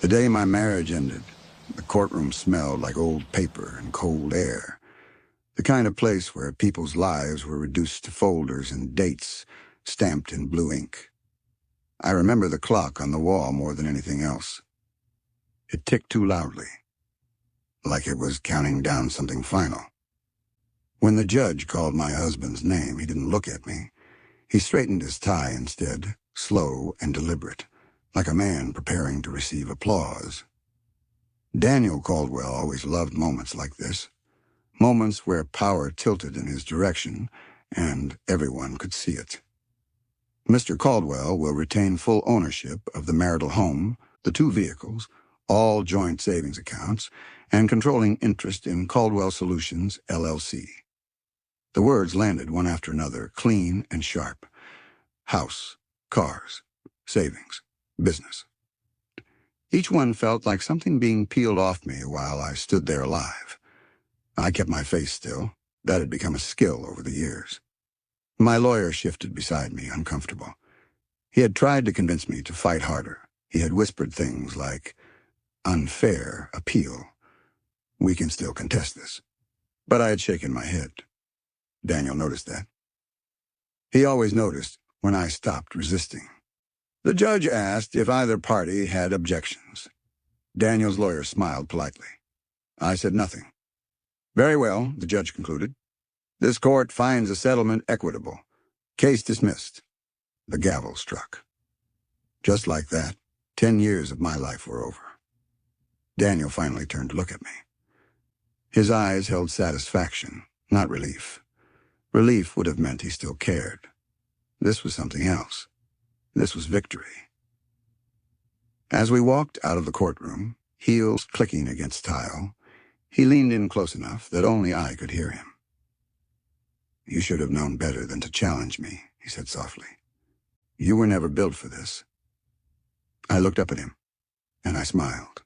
The day my marriage ended, the courtroom smelled like old paper and cold air, the kind of place where people's lives were reduced to folders and dates stamped in blue ink. I remember the clock on the wall more than anything else. It ticked too loudly, like it was counting down something final. When the judge called my husband's name, he didn't look at me. He straightened his tie instead, slow and deliberate, like a man preparing to receive applause. Daniel Caldwell always loved moments like this, moments where power tilted in his direction and everyone could see it. Mr. Caldwell will retain full ownership of the marital home, the two vehicles, all joint savings accounts, and controlling interest in Caldwell Solutions, LLC. The words landed one after another, clean and sharp. House, cars, savings, business. Each one felt like something being peeled off me while I stood there alive. I kept my face still. That had become a skill over the years. My lawyer shifted beside me, uncomfortable. He had tried to convince me to fight harder. He had whispered things like, "Unfair appeal. We can still contest this." But I had shaken my head. Daniel noticed that. He always noticed when I stopped resisting. The judge asked if either party had objections. Daniel's lawyer smiled politely. I said nothing. "Very well," the judge concluded. "This court finds a settlement equitable. Case dismissed." The gavel struck. Just like that, 10 years of my life were over. Daniel finally turned to look at me. His eyes held satisfaction, not relief. Relief would have meant he still cared. This was something else. This was victory. As we walked out of the courtroom, heels clicking against tile, he leaned in close enough that only I could hear him. "You should have known better than to challenge me," he said softly. "You were never built for this." I looked up at him, and I smiled.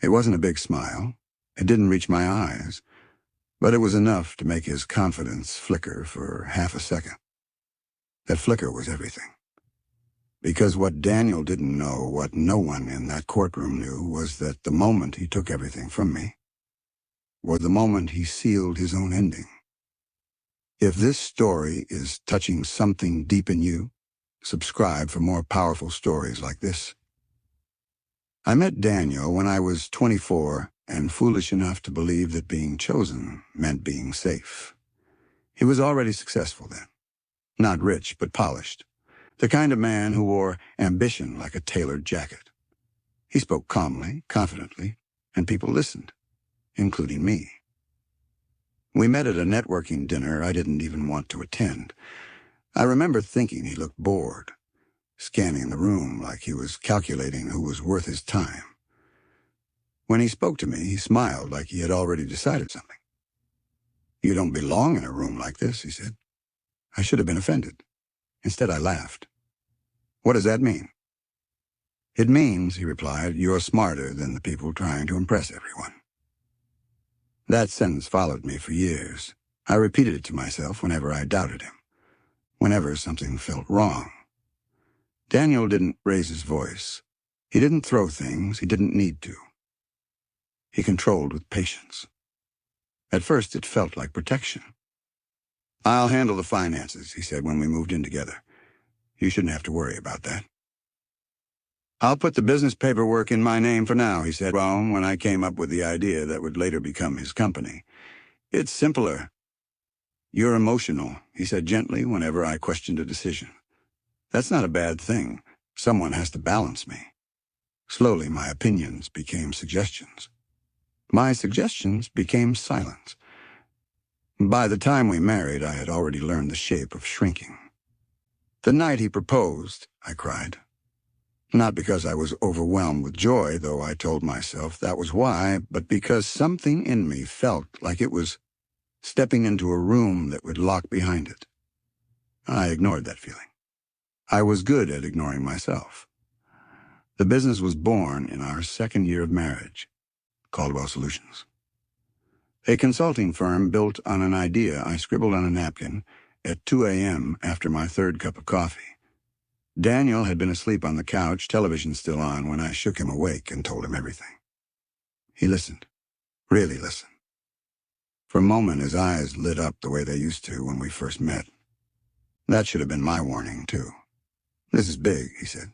It wasn't a big smile. It didn't reach my eyes, but it was enough to make his confidence flicker for half a second. That flicker was everything. Because what Daniel didn't know, what no one in that courtroom knew, was that the moment he took everything from me, or the moment he sealed his own ending. If this story is touching something deep in you, subscribe for more powerful stories like this. I met Daniel when I was 24 and foolish enough to believe that being chosen meant being safe. He was already successful then. Not rich, but polished. The kind of man who wore ambition like a tailored jacket. He spoke calmly, confidently, and people listened, including me. We met at a networking dinner I didn't even want to attend. I remember thinking he looked bored, scanning the room like he was calculating who was worth his time. When he spoke to me, he smiled like he had already decided something. "You don't belong in a room like this," he said. I should have been offended. Instead, I laughed. "What does that mean?" "It means," he replied, "you're smarter than the people trying to impress everyone." That sentence followed me for years. I repeated it to myself whenever I doubted him, whenever something felt wrong. Daniel didn't raise his voice. He didn't throw things he didn't need to. He controlled with patience. At first, it felt like protection. "I'll handle the finances," he said when we moved in together. "You shouldn't have to worry about that." "I'll put the business paperwork in my name for now," he said, when I came up with the idea that would later become his company. "It's simpler." "You're emotional," he said gently whenever I questioned a decision. "That's not a bad thing. Someone has to balance me." Slowly, my opinions became suggestions. My suggestions became silence. By the time we married, I had already learned the shape of shrinking. The night he proposed, I cried. Not because I was overwhelmed with joy, though I told myself that was why, but because something in me felt like it was stepping into a room that would lock behind it. I ignored that feeling. I was good at ignoring myself. The business was born in our second year of marriage, Caldwell Solutions. A consulting firm built on an idea I scribbled on a napkin at 2 a.m. after my third cup of coffee. Daniel had been asleep on the couch, television still on, when I shook him awake and told him everything. He listened, really listened. For a moment, his eyes lit up the way they used to when we first met. That should have been my warning, too. This is big, he said,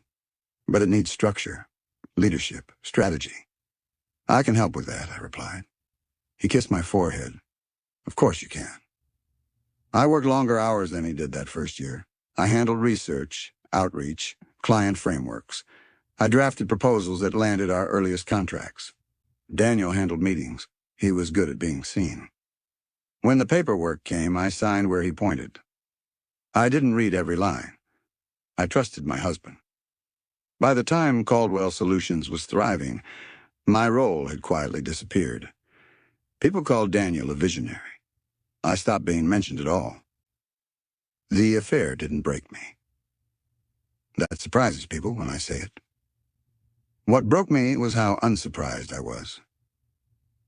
but it needs structure, leadership, strategy. I can help with that, I replied. He kissed my forehead. Of course you can. I worked longer hours than he did that first year. I handled research, outreach, client frameworks. I drafted proposals that landed our earliest contracts. Daniel handled meetings. He was good at being seen. When the paperwork came, I signed where he pointed. I didn't read every line. I trusted my husband. By the time Caldwell Solutions was thriving, my role had quietly disappeared. People called Daniel a visionary. I stopped being mentioned at all. The affair didn't break me. That surprises people when I say it. What broke me was how unsurprised I was.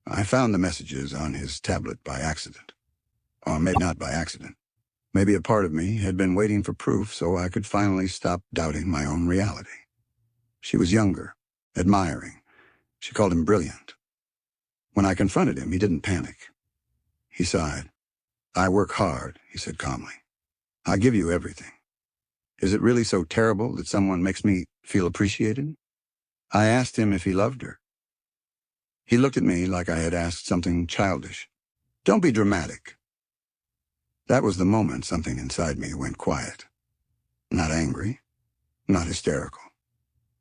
I found the messages on his tablet by accident. Or maybe not by accident. Maybe a part of me had been waiting for proof so I could finally stop doubting my own reality. She was younger, admiring. She called him brilliant. When I confronted him, he didn't panic. He sighed. I work hard, he said calmly. I give you everything. Is it really so terrible that someone makes me feel appreciated? I asked him if he loved her. He looked at me like I had asked something childish. Don't be dramatic. That was the moment something inside me went quiet. Not angry, not hysterical.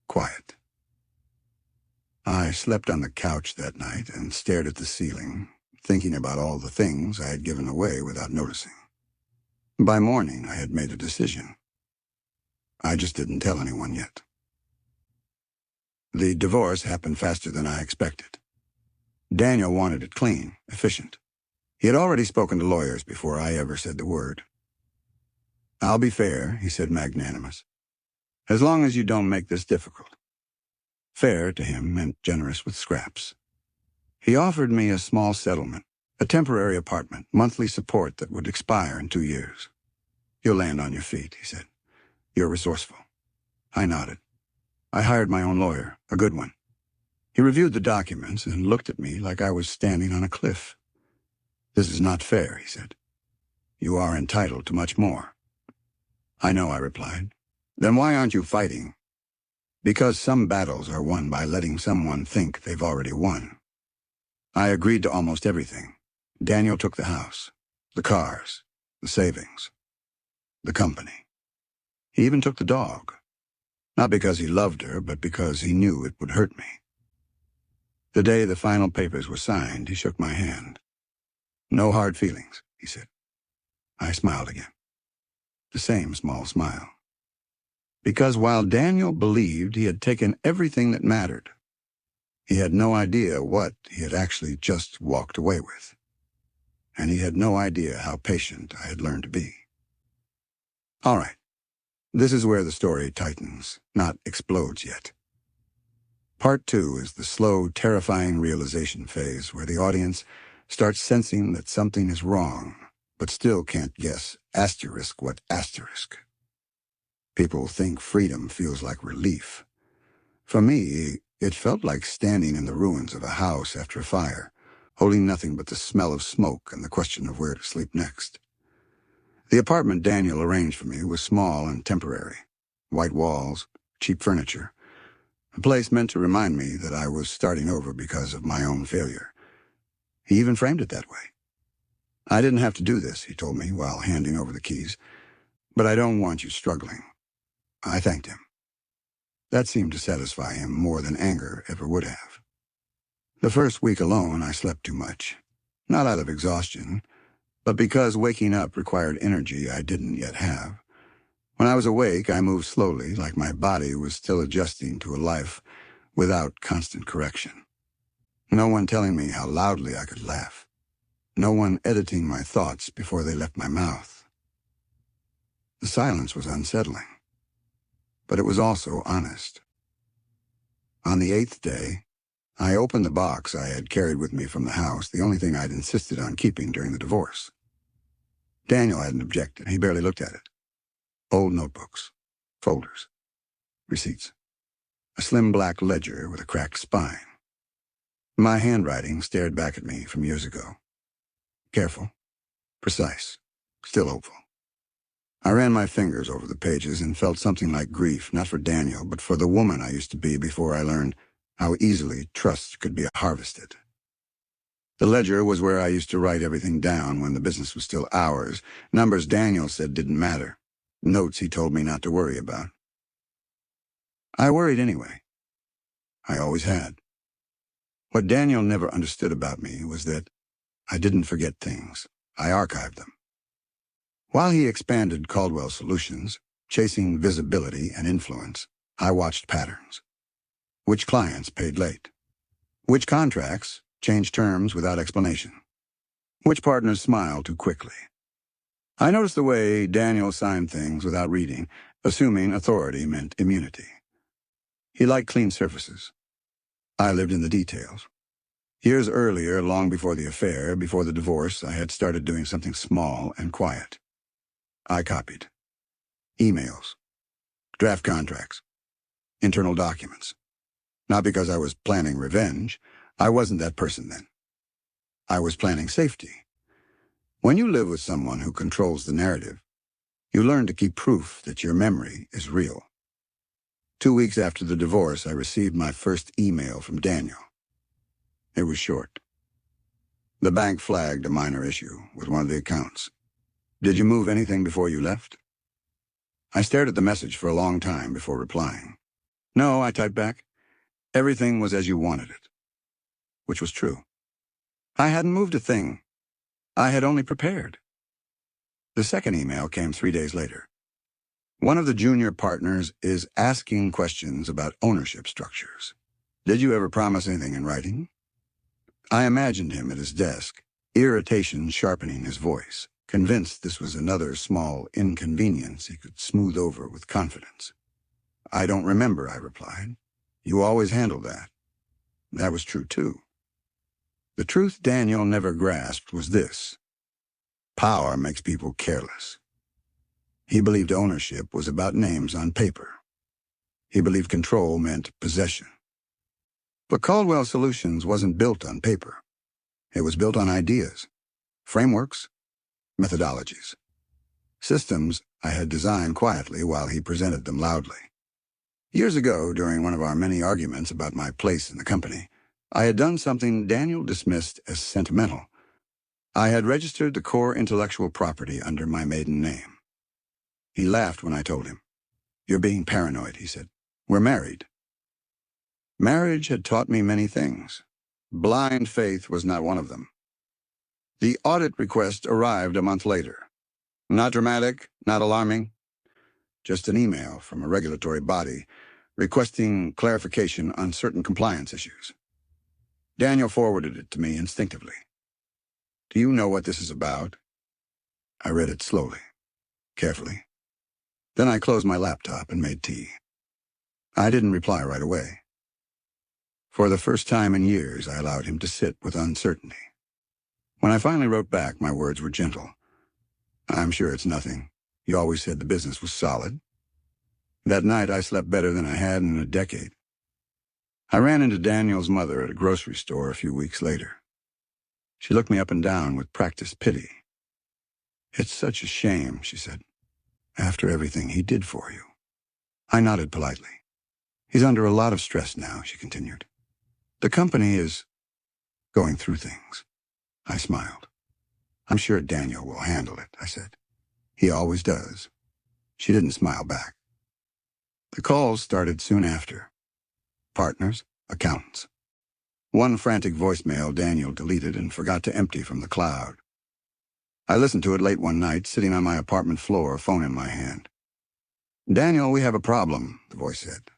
Quiet. I slept on the couch that night and stared at the ceiling, thinking about all the things I had given away without noticing. By morning, I had made a decision. I just didn't tell anyone yet. The divorce happened faster than I expected. Daniel wanted it clean, efficient. He had already spoken to lawyers before I ever said the word. I'll be fair, he said, magnanimous. As long as you don't make this difficult. Fair to him meant generous with scraps. He offered me a small settlement, a temporary apartment, monthly support that would expire in 2 years. You'll land on your feet, he said. You're resourceful. I nodded. I hired my own lawyer, a good one. He reviewed the documents and looked at me like I was standing on a cliff. This is not fair, he said. You are entitled to much more. I know, I replied. Then why aren't you fighting? Because some battles are won by letting someone think they've already won. I agreed to almost everything. Daniel took the house, the cars, the savings, the company. He even took the dog. Not because he loved her, but because he knew it would hurt me. The day the final papers were signed, he shook my hand. No hard feelings, he said. I smiled again. The same small smile. Because while Daniel believed he had taken everything that mattered, he had no idea what he had actually just walked away with. And he had no idea how patient I had learned to be. All right. This is where the story tightens, not explodes yet. Part 2 is the slow, terrifying realization phase where the audience starts sensing that something is wrong, but still can't guess asterisk what asterisk. People think freedom feels like relief. For me, it felt like standing in the ruins of a house after a fire, holding nothing but the smell of smoke and the question of where to sleep next. The apartment Daniel arranged for me was small and temporary. White walls, cheap furniture. A place meant to remind me that I was starting over because of my own failure. He even framed it that way. I didn't have to do this, he told me while handing over the keys. But I don't want you struggling. I thanked him. That seemed to satisfy him more than anger ever would have. The first week alone, I slept too much. Not out of exhaustion, but because waking up required energy I didn't yet have. When I was awake, I moved slowly, like my body was still adjusting to a life without constant correction. No one telling me how loudly I could laugh. No one editing my thoughts before they left my mouth. The silence was unsettling, but it was also honest. On the 8th day, I opened the box I had carried with me from the house, the only thing I'd insisted on keeping during the divorce. Daniel hadn't objected. He barely looked at it. Old notebooks, Folders. Receipts. A slim black ledger with a cracked spine. My handwriting stared back at me from years ago. Careful. Precise. Still hopeful. I ran my fingers over the pages and felt something like grief, not for Daniel, but for the woman I used to be before I learned how easily trust could be harvested. The ledger was where I used to write everything down when the business was still ours. Numbers Daniel said didn't matter. Notes he told me not to worry about. I worried anyway. I always had. What Daniel never understood about me was that I didn't forget things. I archived them. While he expanded Caldwell Solutions, chasing visibility and influence, I watched patterns. Which clients paid late? Which contracts changed terms without explanation? Which partners smiled too quickly? I noticed the way Daniel signed things without reading, assuming authority meant immunity. He liked clean surfaces. I lived in the details. Years earlier, long before the affair, before the divorce, I had started doing something small and quiet. I copied. Emails. Draft contracts. Internal documents. Not because I was planning revenge. I wasn't that person then. I was planning safety. When you live with someone who controls the narrative, you learn to keep proof that your memory is real. 2 weeks after the divorce, I received my first email from Daniel. It was short. The bank flagged a minor issue with one of the accounts. Did you move anything before you left? I stared at the message for a long time before replying. No, I typed back. Everything was as you wanted it. Which was true. I hadn't moved a thing. I had only prepared. The second email came 3 days later. One of the junior partners is asking questions about ownership structures. Did you ever promise anything in writing? I imagined him at his desk, irritation sharpening his voice, convinced this was another small inconvenience he could smooth over with confidence. I don't remember, I replied. You always handled that. That was true, too. The truth Daniel never grasped was this. Power makes people careless. He believed ownership was about names on paper. He believed control meant possession. But Caldwell Solutions wasn't built on paper. It was built on ideas, frameworks, methodologies. Systems I had designed quietly while he presented them loudly. Years ago, during one of our many arguments about my place in the company, I had done something Daniel dismissed as sentimental. I had registered the core intellectual property under my maiden name. He laughed when I told him. You're being paranoid, he said. We're married. Marriage had taught me many things. Blind faith was not one of them. The audit request arrived a month later. Not dramatic, not alarming. Just an email from a regulatory body requesting clarification on certain compliance issues. Daniel forwarded it to me instinctively. Do you know what this is about? I read it slowly, carefully. Then I closed my laptop and made tea. I didn't reply right away. For the first time in years, I allowed him to sit with uncertainty. When I finally wrote back, my words were gentle. I'm sure it's nothing. You always said the business was solid. That night, I slept better than I had in a decade. I ran into Daniel's mother at a grocery store a few weeks later. She looked me up and down with practiced pity. It's such a shame, she said, after everything he did for you. I nodded politely. He's under a lot of stress now, she continued. The company is going through things. I smiled. I'm sure Daniel will handle it, I said. He always does. She didn't smile back. The calls started soon after. Partners, accountants. One frantic voicemail Daniel deleted and forgot to empty from the cloud. I listened to it late one night, sitting on my apartment floor, phone in my hand. Daniel, we have a problem, the voice said.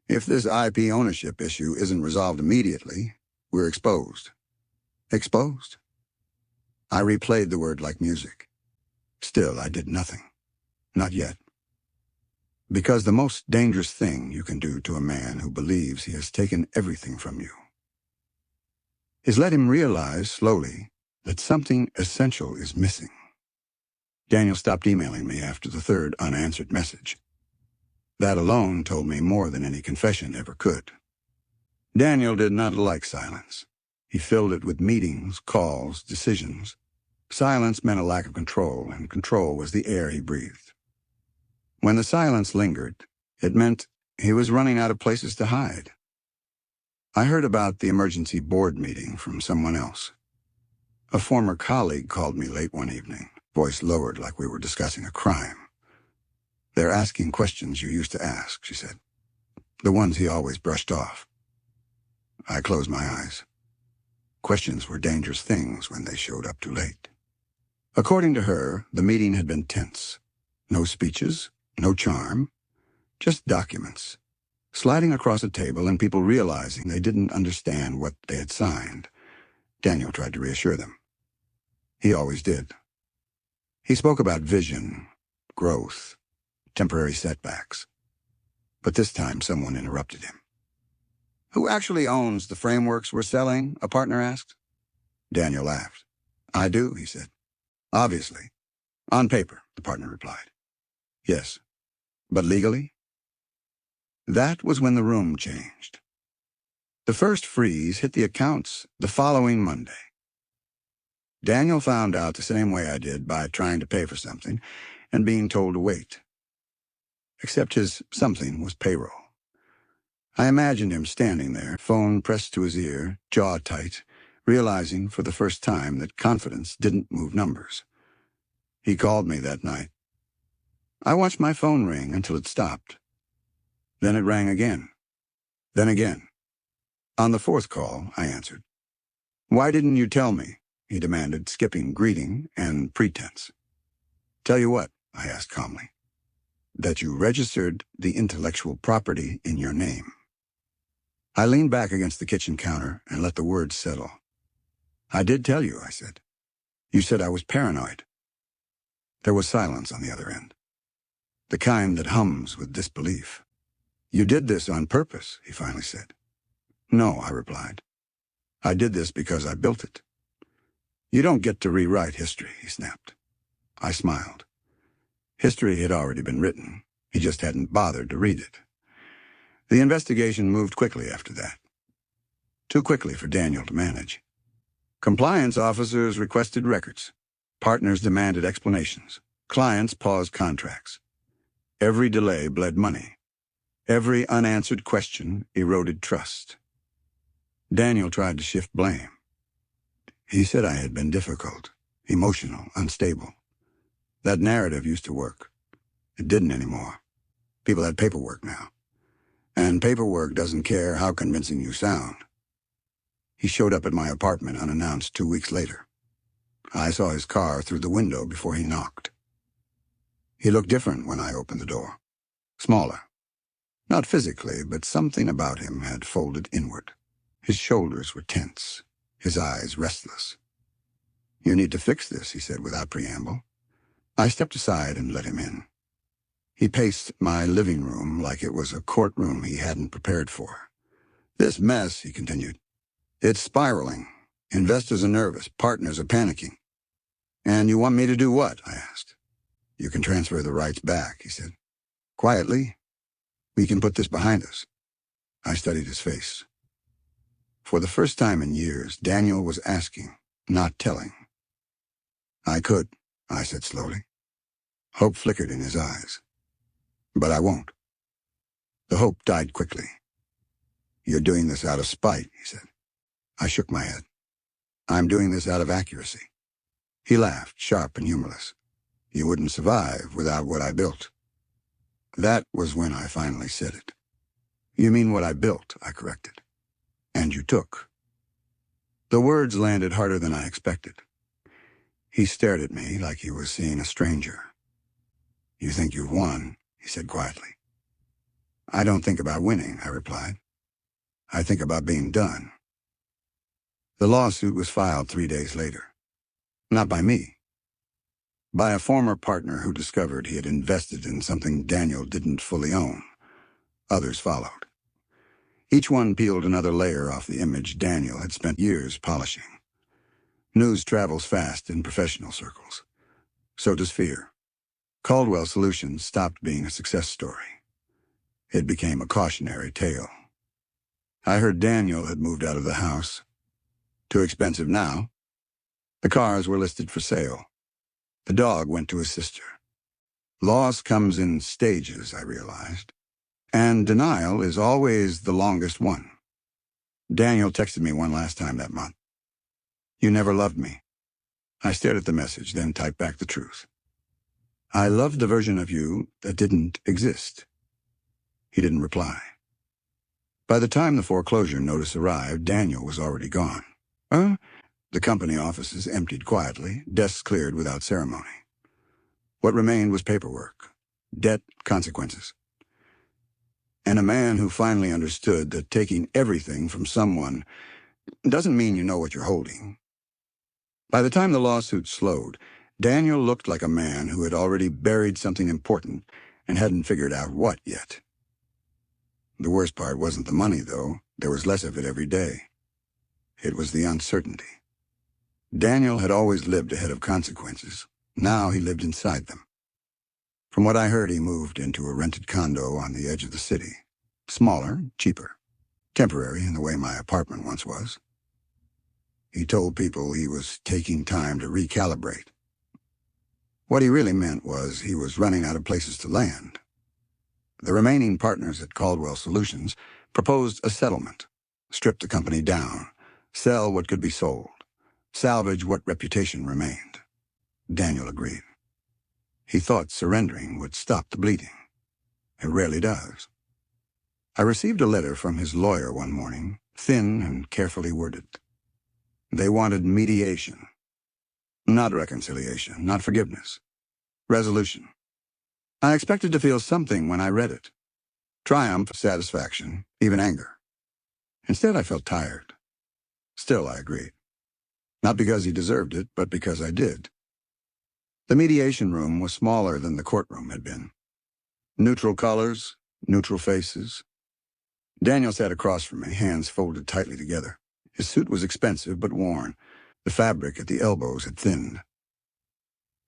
If this IP ownership issue isn't resolved immediately, we're exposed. Exposed? I replayed the word like music. Still, I did nothing. Not yet. Because the most dangerous thing you can do to a man who believes he has taken everything from you is let him realize slowly that something essential is missing. Daniel stopped emailing me after the third unanswered message. That alone told me more than any confession ever could. Daniel did not like silence. He filled it with meetings, calls, decisions. Silence meant a lack of control, and control was the air he breathed. When the silence lingered, it meant he was running out of places to hide. I heard about the emergency board meeting from someone else. A former colleague called me late one evening, voice lowered like we were discussing a crime. "They're asking questions you used to ask," she said. "The ones he always brushed off." I closed my eyes. Questions were dangerous things when they showed up too late. According to her, the meeting had been tense. No speeches, no charm, just documents, sliding across a table and people realizing they didn't understand what they had signed. Daniel tried to reassure them. He always did. He spoke about vision, growth, temporary setbacks. But this time someone interrupted him. "Who actually owns the frameworks we're selling?" a partner asked. Daniel laughed. "I do," he said. "Obviously. On paper," the partner replied. "Yes. But legally?" That was when the room changed. The first freeze hit the accounts the following Monday. Daniel found out the same way I did, by trying to pay for something and being told to wait. Except his something was payroll. I imagined him standing there, phone pressed to his ear, jaw tight, realizing for the first time that confidence didn't move numbers. He called me that night. I watched my phone ring until it stopped. Then it rang again. Then again. On the fourth call, I answered. "Why didn't you tell me?" he demanded, skipping greeting and pretense. "Tell you what," I asked calmly. "That you registered the intellectual property in your name." I leaned back against the kitchen counter and let the words settle. "I did tell you," I said. "You said I was paranoid." There was silence on the other end, the kind that hums with disbelief. "You did this on purpose," he finally said. "No," I replied. "I did this because I built it." "You don't get to rewrite history," he snapped. I smiled. History had already been written. He just hadn't bothered to read it. The investigation moved quickly after that. Too quickly for Daniel to manage. Compliance officers requested records. Partners demanded explanations. Clients paused contracts. Every delay bled money. Every unanswered question eroded trust. Daniel tried to shift blame. He said I had been difficult, emotional, unstable. That narrative used to work. It didn't anymore. People had paperwork now. And paperwork doesn't care how convincing you sound. He showed up at my apartment unannounced 2 weeks later. I saw his car through the window before he knocked. He looked different when I opened the door. Smaller. Not physically, but something about him had folded inward. His shoulders were tense, his eyes restless. "You need to fix this," he said without preamble. I stepped aside and let him in. He paced my living room like it was a courtroom he hadn't prepared for. "This mess," he continued, "it's spiraling. Investors are nervous, partners are panicking." "And you want me to do what?" I asked. "You can transfer the rights back," he said. "Quietly. We can put this behind us." I studied his face. For the first time in years, Daniel was asking, not telling. "I could," I said slowly. Hope flickered in his eyes. "But I won't." The hope died quickly. "You're doing this out of spite," he said. I shook my head. "I'm doing this out of accuracy." He laughed, sharp and humorless. "You wouldn't survive without what I built." That was when I finally said it. "You mean what I built," I corrected. "And you took." The words landed harder than I expected. He stared at me like he was seeing a stranger. "You think you've won," he said quietly. "I don't think about winning," I replied. "I think about being done." The lawsuit was filed 3 days later. Not by me. By a former partner who discovered he had invested in something Daniel didn't fully own. Others followed. Each one peeled another layer off the image Daniel had spent years polishing. News travels fast in professional circles. So does fear. Caldwell Solutions stopped being a success story. It became a cautionary tale. I heard Daniel had moved out of the house. Too expensive now. The cars were listed for sale. The dog went to his sister. Loss comes in stages, I realized. And denial is always the longest one. Daniel texted me one last time that month. "You never loved me." I stared at the message, then typed back the truth. "I loved the version of you that didn't exist." He didn't reply. By the time the foreclosure notice arrived, Daniel was already gone. The company offices emptied quietly, desks cleared without ceremony. What remained was paperwork, debt, consequences. And a man who finally understood that taking everything from someone doesn't mean you know what you're holding. By the time the lawsuit slowed, Daniel looked like a man who had already buried something important and hadn't figured out what yet. The worst part wasn't the money, though. There was less of it every day. It was the uncertainty. Daniel had always lived ahead of consequences. Now he lived inside them. From what I heard, he moved into a rented condo on the edge of the city. Smaller, cheaper. Temporary in the way my apartment once was. He told people he was taking time to recalibrate. What he really meant was he was running out of places to land. The remaining partners at Caldwell Solutions proposed a settlement. Strip the company down. Sell what could be sold. Salvage what reputation remained. Daniel agreed. He thought surrendering would stop the bleeding. It rarely does. I received a letter from his lawyer one morning, thin and carefully worded. They wanted mediation. Not reconciliation, not forgiveness. Resolution. I expected to feel something when I read it. Triumph, satisfaction, even anger. Instead, I felt tired. Still, I agreed. Not because he deserved it, but because I did. The mediation room was smaller than the courtroom had been. Neutral colors, neutral faces. Daniel sat across from me, hands folded tightly together. His suit was expensive but worn. The fabric at the elbows had thinned.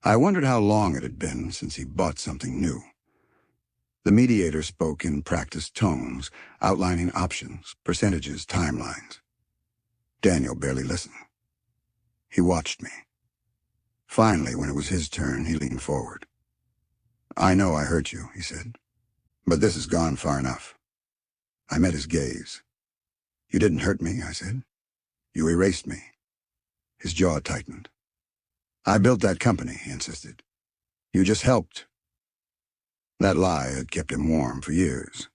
I wondered how long it had been since he bought something new. The mediator spoke in practiced tones, outlining options, percentages, timelines. Daniel barely listened. He watched me. Finally, when it was his turn, he leaned forward. "I know I hurt you," he said, "but this has gone far enough." I met his gaze. "You didn't hurt me," I said. "You erased me." His jaw tightened. "I built that company," he insisted. "You just helped." That lie had kept him warm for years.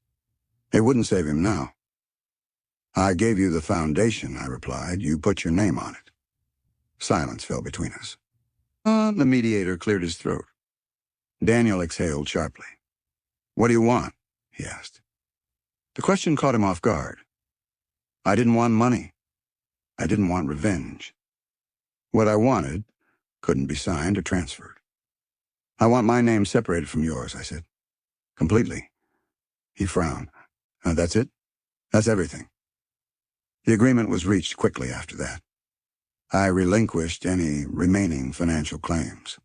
It wouldn't save him now. "I gave you the foundation," I replied. "You put your name on it." Silence fell between us. The mediator cleared his throat. Daniel exhaled sharply. "What do you want?" he asked. The question caught him off guard. I didn't want money. I didn't want revenge. What I wanted couldn't be signed or transferred. "I want my name separated from yours," I said. "Completely." He frowned. "That's it? That's everything." The agreement was reached quickly after that. I relinquished any remaining financial claims.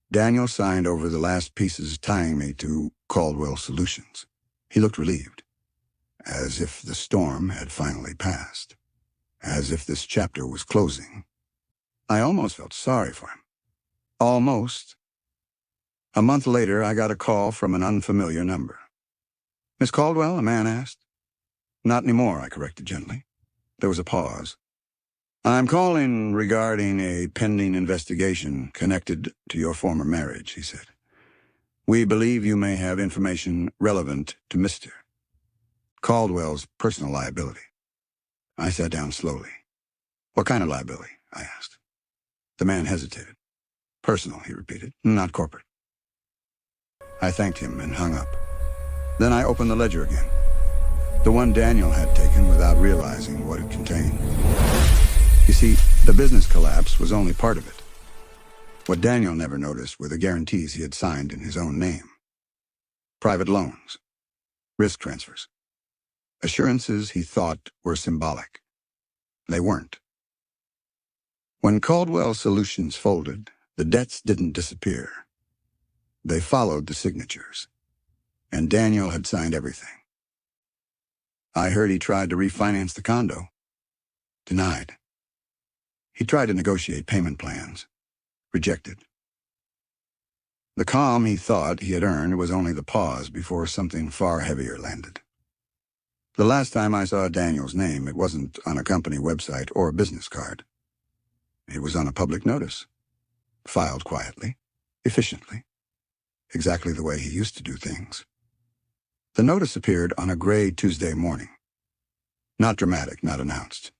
Daniel signed over the last pieces tying me to Caldwell Solutions. He looked relieved, as if the storm had finally passed, as if this chapter was closing. I almost felt sorry for him. Almost. A month later, I got a call from an unfamiliar number. "Miss Caldwell?" a man asked. "Not anymore," I corrected gently. There was a pause. "I'm calling regarding a pending investigation connected to your former marriage," he said. "We believe you may have information relevant to Mr. Caldwell's personal liability." I sat down slowly. "What kind of liability?" I asked. The man hesitated. "Personal," he repeated, "not corporate." I thanked him and hung up. Then I opened the ledger again, the one Daniel had taken without realizing what it contained. You see, the business collapse was only part of it. What Daniel never noticed were the guarantees he had signed in his own name. Private loans, risk transfers, assurances he thought were symbolic. They weren't. When Caldwell Solutions folded, the debts didn't disappear. They followed the signatures. and Daniel had signed everything. I heard he tried to refinance the condo. Denied. He tried to negotiate payment plans. Rejected. The calm he thought he had earned was only the pause before something far heavier landed. The last time I saw Daniel's name, it wasn't on a company website or a business card. It was on a public notice, filed quietly, efficiently, exactly the way he used to do things. The notice appeared on a gray Tuesday morning. Not dramatic, not announced.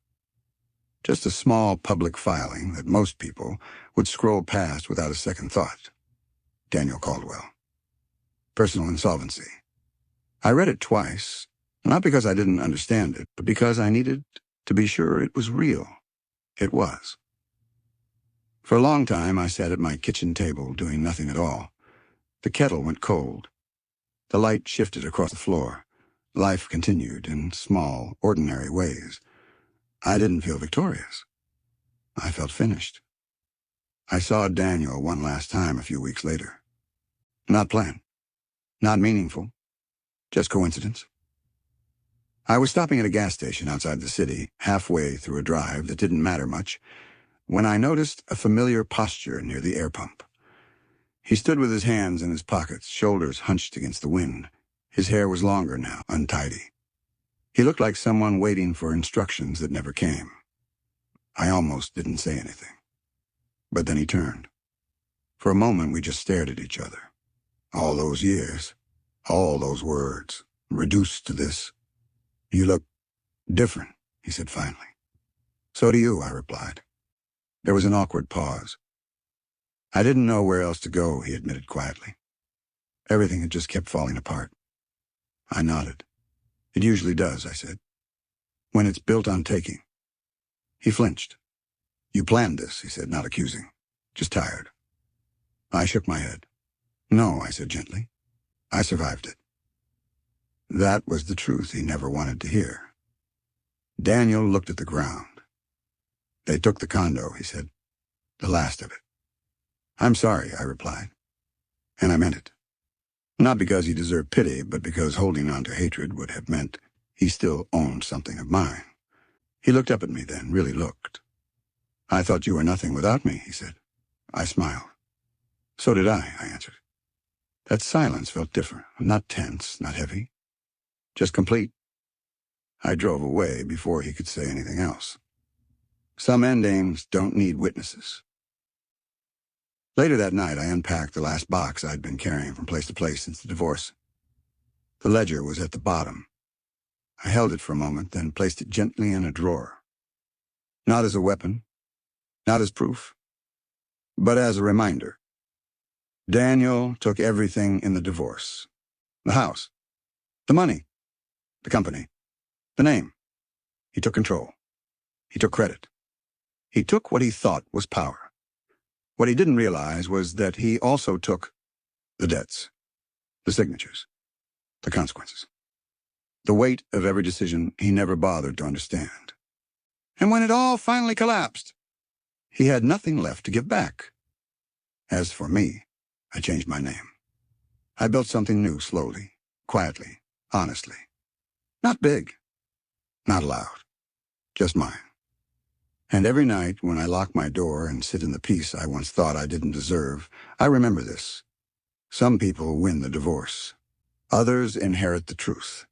Just a small public filing that most people would scroll past without a second thought. Daniel Caldwell. Personal insolvency. I read it twice, not because I didn't understand it, but because I needed to be sure it was real. It was. For a long time, I sat at my kitchen table doing nothing at all. The kettle went cold. The light shifted across the floor. Life continued in small, ordinary ways. I didn't feel victorious. I felt finished. I saw Daniel one last time a few weeks later. Not planned. Not meaningful. Just coincidence. I was stopping at a gas station outside the city, halfway through a drive that didn't matter much, when I noticed a familiar posture near the air pump. He stood with his hands in his pockets, shoulders hunched against the wind. His hair was longer now, untidy. He looked like someone waiting for instructions that never came. I almost didn't say anything. But then he turned. For a moment, we just stared at each other. All those years, all those words, reduced to this. "You look different," he said finally. "So do you," I replied. There was an awkward pause. "I didn't know where else to go," he admitted quietly. Everything had just kept falling apart. I nodded. "It usually does," I said. "When it's built on taking." He flinched. "You planned this," he said, not accusing. "Just tired." I shook my head. "No," I said gently. "I survived it." That was the truth he never wanted to hear. Daniel looked at the ground. "They took the condo," he said. "The last of it." "I'm sorry," I replied. And I meant it. Not because he deserved pity, but because holding on to hatred would have meant he still owned something of mine. He looked up at me then, really looked. "I thought you were nothing without me," he said. I smiled. "So did I answered. That silence felt different, not tense, not heavy. Just complete. I drove away before he could say anything else. Some endings don't need witnesses. Later that night, I unpacked the last box I'd been carrying from place to place since the divorce. The ledger was at the bottom. I held it for a moment, then placed it gently in a drawer. Not as a weapon, not as proof, but as a reminder. Daniel took everything in the divorce. The house, the money, the company, the name. He took control. He took credit. He took what he thought was power. What he didn't realize was that he also took the debts, the signatures, the consequences, the weight of every decision he never bothered to understand. And when it all finally collapsed, he had nothing left to give back. As for me, I changed my name. I built something new slowly, quietly, honestly. Not big, not loud, just mine. And every night when I lock my door and sit in the peace I once thought I didn't deserve, I remember this. Some people win the divorce. Others inherit the truth.